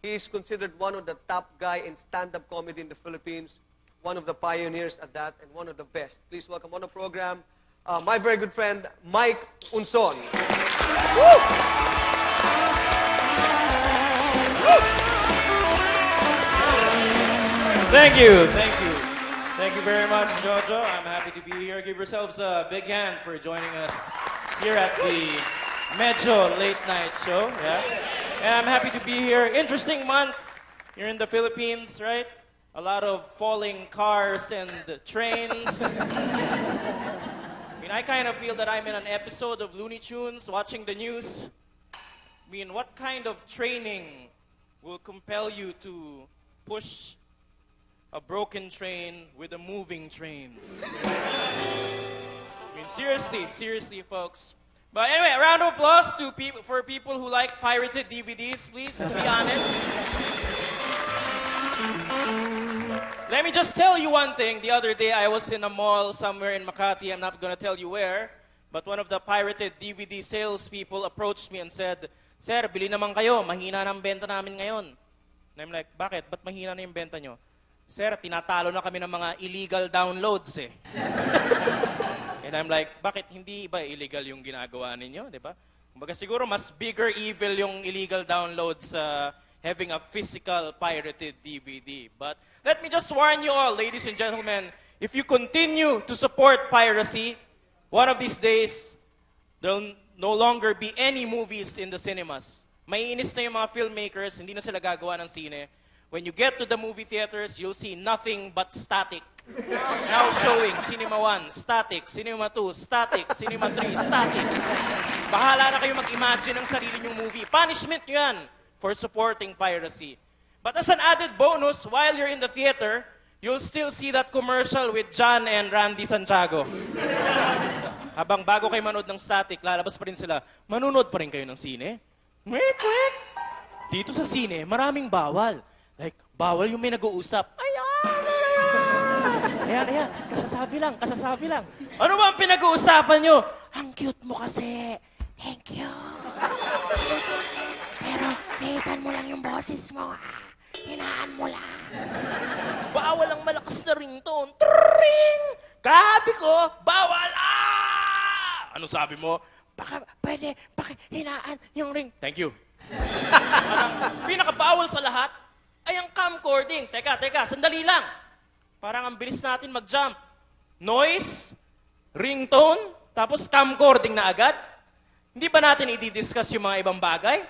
He is considered one of the top guy in stand-up comedy in the Philippines, one of the pioneers at that, and one of the best. Please welcome on the program my very good friend, Mike Unson. Woo! Thank you, thank you. Thank you very much, Jojo. I'm happy to be here. Give yourselves a big hand for joining us here at the Medyo Late Night Show. Yeah? And I'm happy to be here. Interesting month here in the Philippines, right? A lot of falling cars and trains. I kind of feel that I'm in an episode of Looney Tunes watching the news. What kind of training will compel you to push a broken train with a moving train? Seriously, folks. But anyway, a round of applause for people who like pirated DVDs, please, to be honest. Let me just tell you one thing. The other day, I was in a mall somewhere in Makati. I'm not going to tell you where. But one of the pirated DVD salespeople approached me and said, "Sir, bili naman kayo. Mahina na ang benta namin ngayon." And I'm like, "Bakit? Ba't mahina na yung benta nyo?" "Sir, tinatalo na kami ng mga illegal downloads eh." And I'm like, "Bakit hindi ba illegal yung ginagawa ninyo?" Diba? Kumbaga siguro mas bigger evil yung illegal downloads having a physical pirated DVD. But let me just warn you all, ladies and gentlemen, if you continue to support piracy, one of these days, there'll no longer be any movies in the cinemas. Maiinis na yung mga filmmakers, hindi na sila gagawa ng sine. When you get to the movie theaters, you'll see nothing but static. Now showing Cinema 1, static. Cinema 2, static. Cinema 3, static. Bahala na kayo mag-imagine ng sarili nyong movie. Punishment nyo yan for supporting piracy. But as an added bonus, while you're in the theater, you'll still see that commercial with John and Randy Santiago. Habang bago kayo manood ng static, lalabas pa rin sila, manunod pa rin kayo ng sine. Mwek! Dito sa sine, maraming bawal. Like, bawal yung may nag-uusap. Ayan, kasasabi lang. Ano ba ang pinag-uusapan nyo? Ang cute mo kasi. Thank you. Pero, nahitan mo lang yung boses mo. Hinaan mo lang. Bawal ang malakas na ringtone. Tring! Grabe ko, bawal! Ano sabi mo? Pwede, hinaan yung ring. Thank you. Pinakabawal sa lahat ay ang camcording. Teka, sandali lang. Parang ang bilis natin mag-jump. Noise, ringtone, tapos camcording na agad. Hindi ba natin i-discuss yung mga ibang bagay?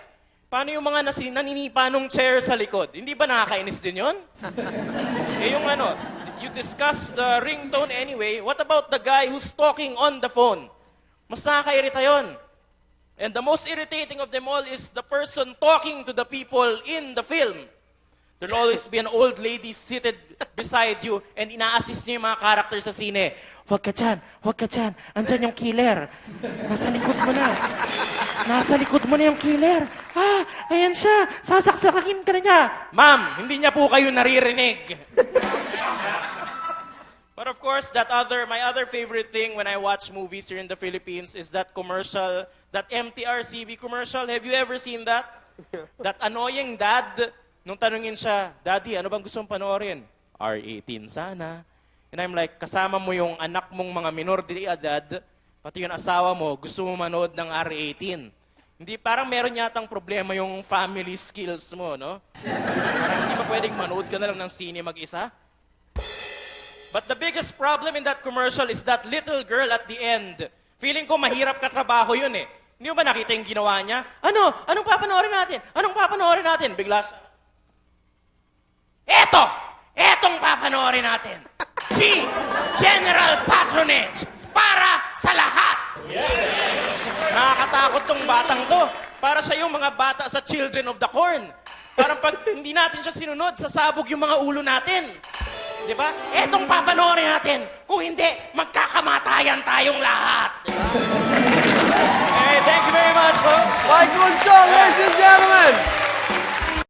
Paano yung mga naninipa nung chair sa likod? Hindi ba nakakainis din yun? You discuss the ringtone anyway. What about the guy who's talking on the phone? Mas nakakairita yun. And the most irritating of them all is the person talking to the people in the film. There'll always be an old lady seated beside you and ina-assist niyo yung mga character sa sine. Huwag ka dyan. Andyan yung killer. Nasa likod mo na yung killer. Ayan siya. Sasaksakin ka na niya. Ma'am, hindi niya po kayo naririnig. But of course, my other favorite thing when I watch movies here in the Philippines is that commercial, that MTRCB commercial. Have you ever seen that? That annoying dad, nung tanungin siya, "Daddy, ano bang gusto mong panoorin?" "R18 sana." And I'm like, kasama mo yung anak mong mga minor de edad, pati yung asawa mo, gusto mo manood ng R18. Hindi, parang meron yatang problema yung family skills mo, no? Parang hindi ba pwedeng manood ka na lang ng sine mag-isa? But the biggest problem in that commercial is that little girl at the end. Feeling ko mahirap katrabaho yun eh. Hindi mo ba nakita yung ginawa niya? Anong papanoorin natin? Bigla siya, Etong papanoorin natin. General Patronage para sa lahat. Nakakatakot tong batang to. Para siya yung mga bata sa Children of the Corn. Parang pag hindi natin siya sinunod, sasabog yung mga ulo natin. Di ba? Etong papanoorin natin. Kung hindi, magkakamatayan tayong lahat. Diba? Hey, thank you very much, folks. Mike Unson, ladies and gentlemen.